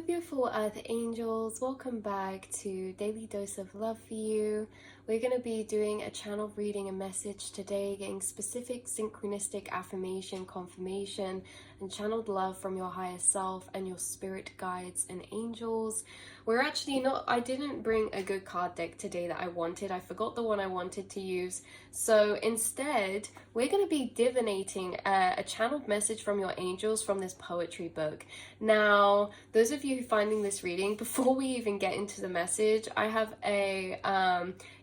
beautiful earth angels, welcome back to Daily Dose of Love for you. We're going to be doing a channel reading, a message today, getting specific synchronistic affirmation, confirmation, and channeled love from your higher self and your spirit guides and angels. We're actually not, I didn't bring a good card deck today that I wanted. I forgot the one I wanted to use. So instead, we're going to be divinating a channeled message from your angels from this poetry book. Now, those of you finding this reading, before we even get into the message, I have a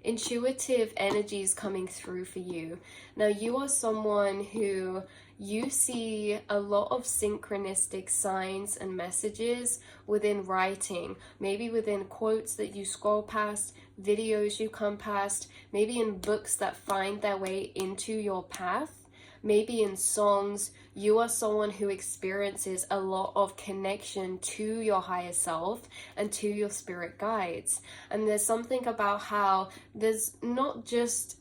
intuitive energies coming through for you. Now, you are someone who you see a lot of synchronistic signs and messages within writing, maybe within quotes that you scroll past, videos you come past, maybe in books that find their way into your path, maybe in songs. You are someone who experiences a lot of connection to your higher self and to your spirit guides. And there's something about how there's not just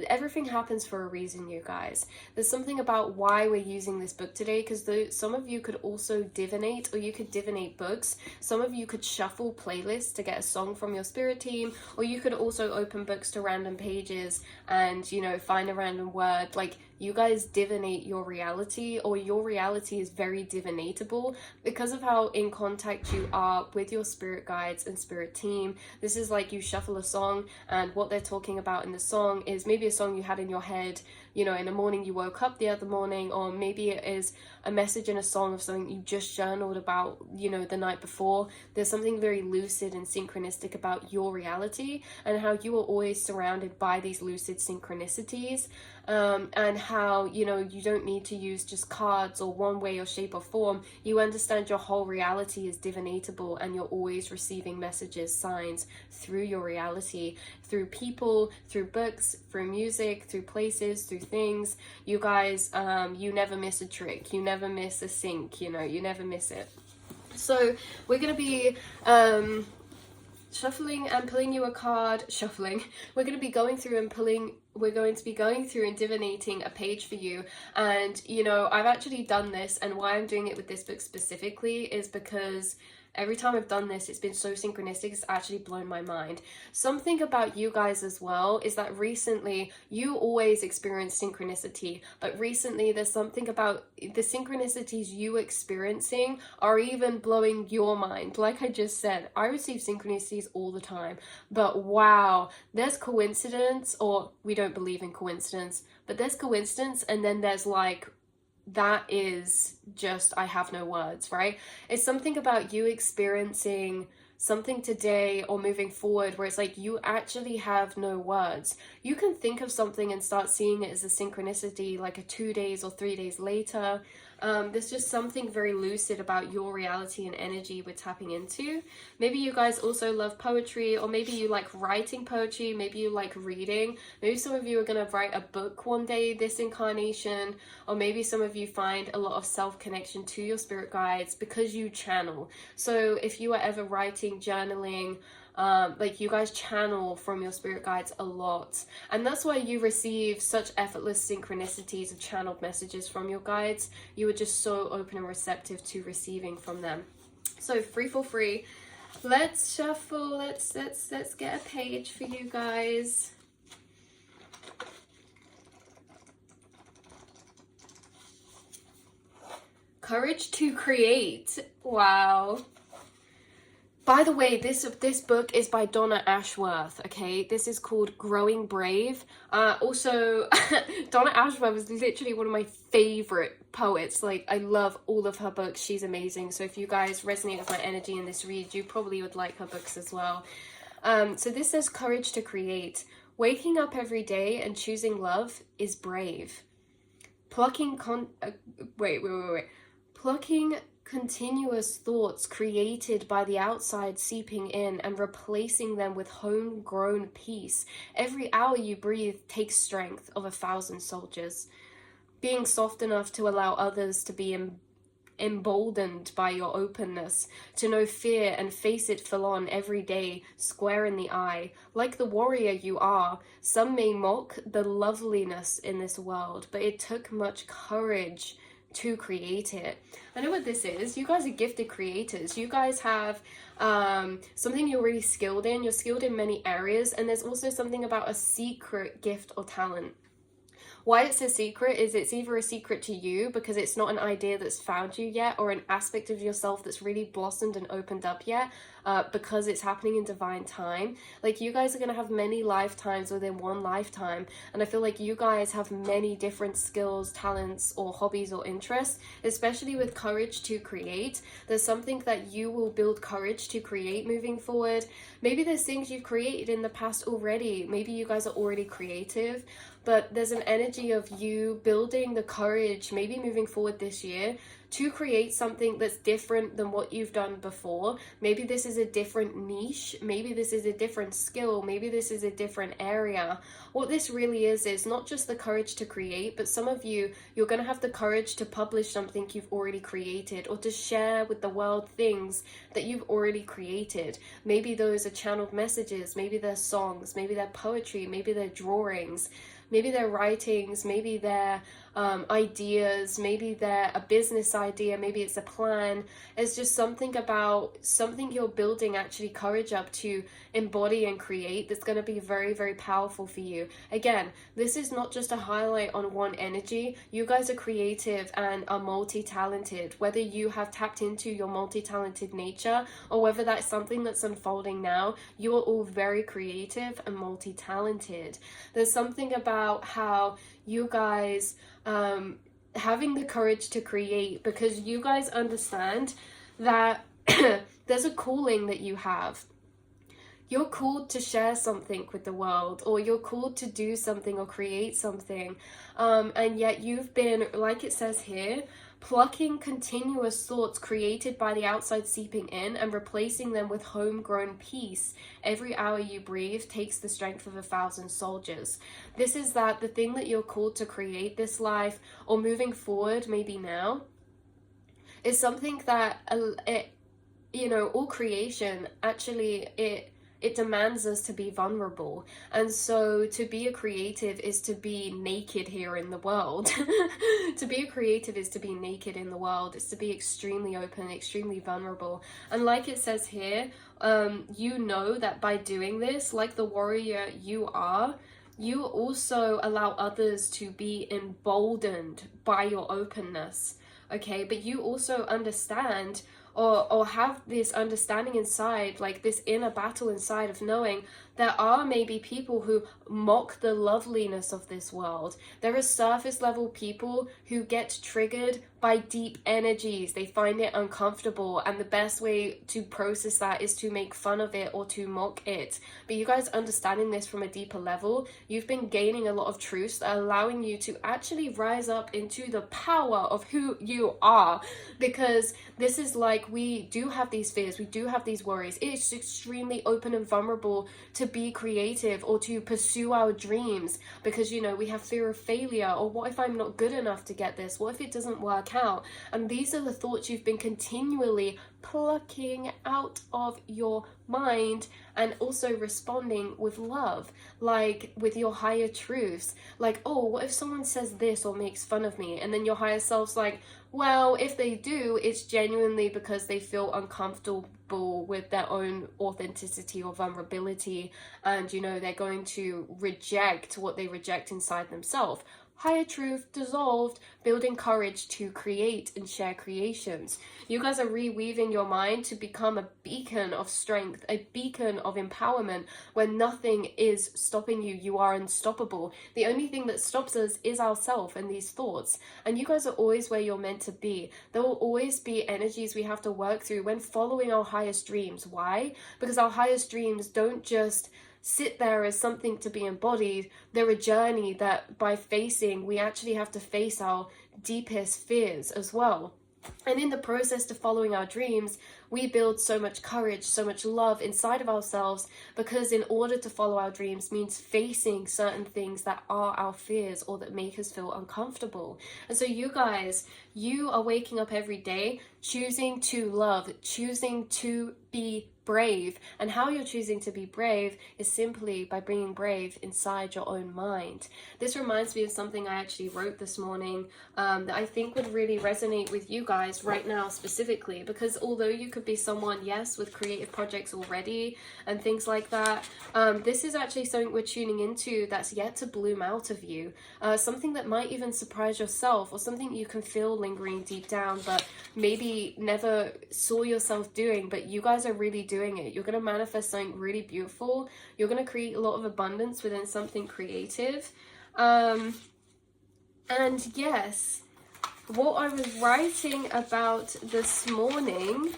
everything happens for a reason, you guys. There's something about why we're using this book today, because some of you could also divinate, or you could divinate books. Some of you could shuffle playlists to get a song from your spirit team, or you could also open books to random pages and, you know, find a random word. Like, you guys divinate your reality, or your reality is very divinatable because of how in contact you are with your spirit guides and spirit team. This is like you shuffle a song, and what they're talking about in the song is maybe a song you had in your head, you know, in the morning you woke up the other morning, or maybe it is a message in a song of something you just journaled about, you know, the night before. There's something very lucid and synchronistic about your reality, and how you are always surrounded by these lucid synchronicities, and how, you know, you don't need to use just cards or one way or shape or form. You understand your whole reality is divinatable, and you're always receiving messages, signs through your reality, through people, through books, through music, through places, through things. You guys, you never miss a trick, you never miss a sync, you know, you never miss it. So we're gonna be shuffling and pulling you a card. We're going to be going through and pulling, we're going to be going through and divinating a page for you. And, you know, I've actually done this, and why I'm doing it with this book specifically is because every time I've done this, it's been so synchronistic, it's actually blown my mind. Something about you guys as well is that recently, you always experience synchronicity, but recently there's something about the synchronicities you experiencing are even blowing your mind. Like I just said, I receive synchronicities all the time, but wow, there's coincidence, or we don't believe in coincidence, but there's coincidence, and then there's like, that is just, I have no words, right? It's something about you experiencing something today or moving forward where it's like you actually have no words. You can think of something and start seeing it as a synchronicity like a 2 days or 3 days later. There's just something very lucid about your reality and energy we're tapping into. Maybe you guys also love poetry, or maybe you like writing poetry, maybe you like reading. Maybe some of you are going to write a book one day this incarnation, or maybe some of you find a lot of self-connection to your spirit guides because you channel. So if you are ever writing, journaling, like you guys channel from your spirit guides a lot, and that's why you receive such effortless synchronicities of channeled messages from your guides. You are just so open and receptive to receiving from them. So free for free, let's shuffle, let's get a page for you guys. Courage to create. Wow. By the way, this book is by Donna Ashworth, okay? This is called Growing Brave. Also, Donna Ashworth is literally one of my favorite poets. Like, I love all of her books. She's amazing. So if you guys resonate with my energy in this read, you probably would like her books as well. So this says, courage to create. Waking up every day and choosing love is brave. Plucking continuous thoughts created by the outside seeping in and replacing them with homegrown peace. Every hour you breathe takes strength of 1,000 soldiers. Being soft enough to allow others to be emboldened by your openness, to know fear and face it full on every day, square in the eye. Like the warrior you are, some may mock the loveliness in this world, but it took much courage to create it. I know what this is. You guys are gifted creators. You guys have something you're really skilled in. You're skilled in many areas, and there's also something about a secret gift or talent. Why it's a secret is it's either a secret to you because it's not an idea that's found you yet, or an aspect of yourself that's really blossomed and opened up yet, because it's happening in divine time. Like, you guys are going to have many lifetimes within one lifetime, and I feel like you guys have many different skills, talents, or hobbies or interests, especially with courage to create. There's something that you will build courage to create moving forward. Maybe there's things you've created in the past already. Maybe you guys are already creative, but there's an energy of you building the courage, maybe moving forward this year, to create something that's different than what you've done before. Maybe this is a different niche, maybe this is a different skill, maybe this is a different area. What this really is not just the courage to create, but some of you, you're going to have the courage to publish something you've already created, or to share with the world things that you've already created. Maybe those are channeled messages, maybe they're songs, maybe they're poetry, maybe they're drawings, maybe they're writings, maybe they're ideas, maybe they're a business idea, maybe it's a plan. It's just something about something you're building actually courage up to embody and create that's going to be very, very powerful for you. Again, this is not just a highlight on one energy. You guys are creative and are multi-talented. Whether you have tapped into your multi-talented nature, or whether that's something that's unfolding now, you are all very creative and multi-talented. There's something about how you guys having the courage to create, because you guys understand that there's a calling that you have. You're called to share something with the world, or you're called to do something or create something, and yet you've been, like it says here, plucking continuous thoughts created by the outside seeping in and replacing them with homegrown peace. Every hour you breathe takes the strength of 1,000 soldiers. This is that the thing that you're called to create this life, or moving forward, maybe now, is something that, all creation, actually, it demands us to be vulnerable. And so to be a creative is to be naked here in the world. To be a creative is to be naked in the world. It's to be extremely open, extremely vulnerable. And like it says here, you know that by doing this, like the warrior you are, you also allow others to be emboldened by your openness. Okay, but you also understand, or have this understanding inside, like this inner battle inside of knowing there are maybe people who mock the loveliness of this world. There are surface level people who get triggered by deep energies. They find it uncomfortable, and the best way to process that is to make fun of it or to mock it. But you guys understanding this from a deeper level, you've been gaining a lot of truths that are allowing you to actually rise up into the power of who you are. Because this is like, we do have these fears, we do have these worries. It's extremely open and vulnerable to be creative or to pursue our dreams, because we have fear of failure, or what if I'm not good enough to get this, what if it doesn't work out? And these are the thoughts you've been continually plucking out of your mind, and also responding with love, like with your higher truths. Like, oh, what if someone says this or makes fun of me? And then your higher self's like, well, if they do, it's genuinely because they feel uncomfortable with their own authenticity or vulnerability, and they're going to reject what they reject inside themselves. Higher truth dissolved, building courage to create and share creations. You guys are reweaving your mind to become a beacon of strength, a beacon of empowerment, where nothing is stopping you. You are unstoppable. The only thing that stops us is ourself and these thoughts. And you guys are always where you're meant to be. There will always be energies we have to work through when following our highest dreams. Why? Because our highest dreams don't just sit there as something to be embodied. They're a journey that by facing, we actually have to face our deepest fears as well. And in the process to following our dreams, We build so much courage, so much love inside of ourselves, because in order to follow our dreams means facing certain things that are our fears or that make us feel uncomfortable. And so you guys, you are waking up every day choosing to love, choosing to be brave. And how you're choosing to be brave is simply by bringing brave inside your own mind. This reminds me of something I actually wrote this morning that I think would really resonate with you guys right now specifically, because although you could be someone, yes, with creative projects already and things like that, this is actually something we're tuning into that's yet to bloom out of you, something that might even surprise yourself, or something you can feel lingering deep down but maybe never saw yourself doing, but you guys are really doing it. You're going to manifest something really beautiful. You're going to create a lot of abundance within something creative. And yes, what I was writing about this morning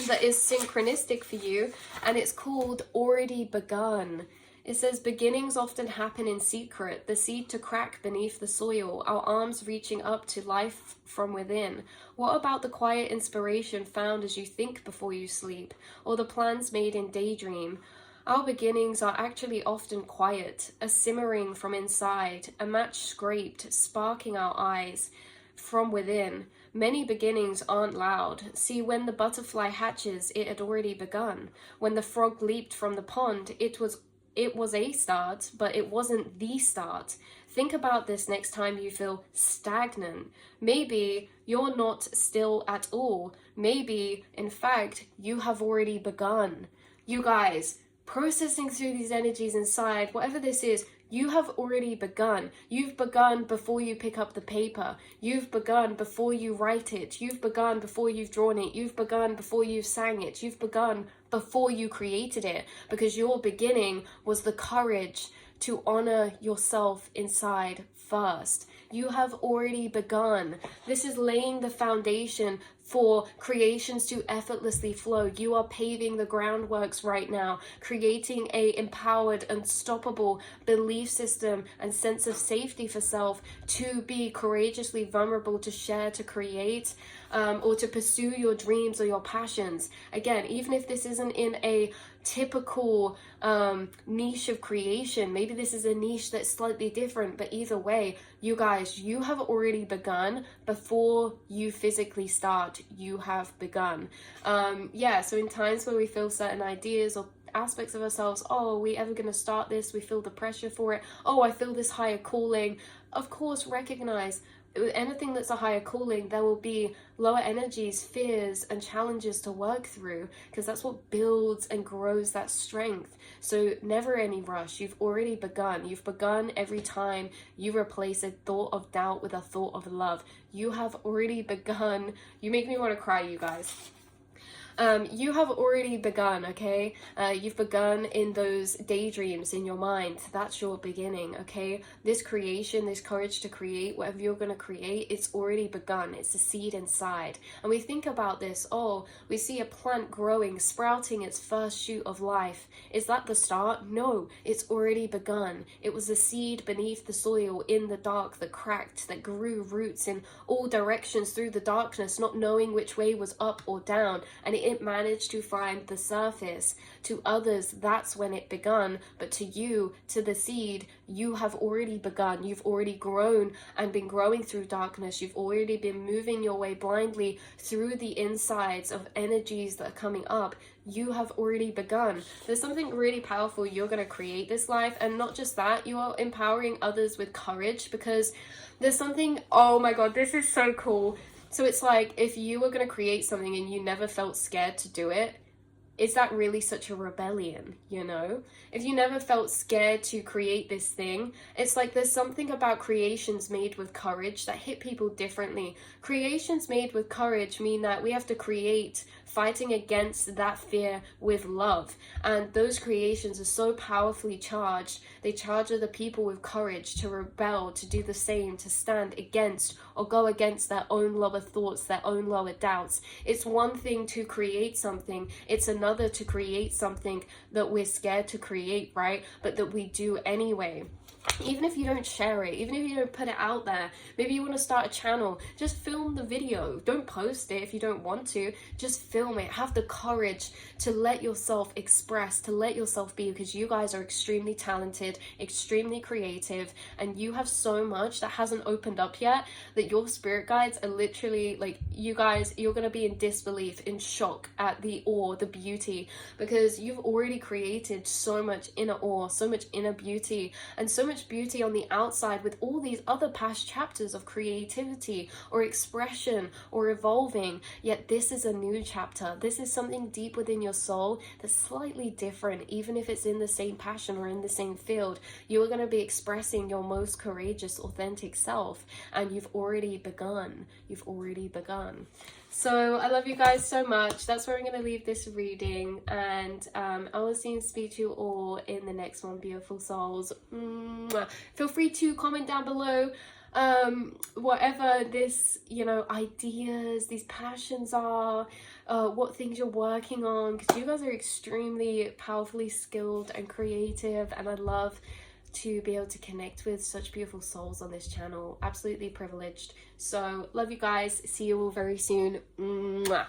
that is synchronistic for you, and it's called Already Begun. It says, beginnings often happen in secret, the seed to crack beneath the soil, our arms reaching up to life from within. What about the quiet inspiration found as you think before you sleep, or the plans made in daydream? Our beginnings are actually often quiet, a simmering from inside, a match scraped, sparking our eyes from within. Many beginnings aren't loud. See, when the butterfly hatches, it had already begun. When the frog leaped from the pond, it was a start, but it wasn't the start. Think about this next time you feel stagnant. Maybe you're not still at all. Maybe, in fact, you have already begun. You guys, processing through these energies inside, whatever this is, you have already begun. You've begun before you pick up the paper. You've begun before you write it. You've begun before you've drawn it. You've begun before you've sang it. You've begun before you created it, because your beginning was the courage to honor yourself inside first. You have already begun. This is laying the foundation for creations to effortlessly flow. You are paving the groundworks right now, creating a empowered, unstoppable belief system and sense of safety for self to be courageously vulnerable, to share, to create, or to pursue your dreams or your passions. Again, even if this isn't in a typical niche of creation, maybe this is a niche that's slightly different, but either way, you guys, you have already begun before you physically start. You have begun. So in times where we feel certain ideas or aspects of ourselves, oh, are we ever going to start this? We feel the pressure for it. Oh, I feel this higher calling. Of course, recognize anything that's a higher calling, there will be lower energies, fears, and challenges to work through, because that's what builds and grows that strength. So never any rush. You've already begun. You've begun every time you replace a thought of doubt with a thought of love. You have already begun. You make me want to cry, you guys. You have already begun, okay? You've begun in those daydreams in your mind. That's your beginning, okay? This creation, this courage to create, whatever you're going to create, it's already begun. It's the seed inside. And we think about this, oh, we see a plant growing, sprouting its first shoot of life. Is that the start? No, it's already begun. It was the seed beneath the soil in the dark that cracked, that grew roots in all directions through the darkness, not knowing which way was up or down. And it managed to find the surface. To others, that's when it begun, but to you, to the seed, you have already begun. You've already grown and been growing through darkness. You've already been moving your way blindly through the insides of energies that are coming up. You have already begun. There's something really powerful. You're going to create this life, and not just that, you are empowering others with courage, because there's something, oh my god, this is so cool. So it's like, if you were going to create something and you never felt scared to do it, is that really such a rebellion, you know? If you never felt scared to create this thing, it's like there's something about creations made with courage that hit people differently. Creations made with courage mean that we have to create fighting against that fear with love. And those creations are so powerfully charged. They charge other people with courage to rebel, to do the same, to stand against or go against their own lower thoughts, their own lower doubts. It's one thing to create something, it's another to create something that we're scared to create, right? But that we do anyway. Even if you don't share it, even if you don't put it out there, maybe you want to start a channel, just film the video. Don't post it if you don't want to, just film it. Have the courage to let yourself express, to let yourself be, because you guys are extremely talented, extremely creative, and you have so much that hasn't opened up yet, that your spirit guides are literally like, you guys, you're going to be in disbelief, in shock at the awe, the beauty, because you've already created so much inner awe, so much inner beauty, and so much beauty on the outside with all these other past chapters of creativity or expression or evolving. Yet this is a new chapter. This is something deep within your soul that's slightly different. Even if it's in the same passion or in the same field, you are going to be expressing your most courageous, authentic self, and you've already begun. You've already begun. So I love you guys so much. That's where I'm going to leave this reading, and I will see and speak to you all in the next one, beautiful souls. Feel free to comment down below whatever this, ideas, these passions are, what things you're working on, because you guys are extremely powerfully skilled and creative, and I love to be able to connect with such beautiful souls on this channel. Absolutely privileged. So love you guys. See you all very soon. Mwah.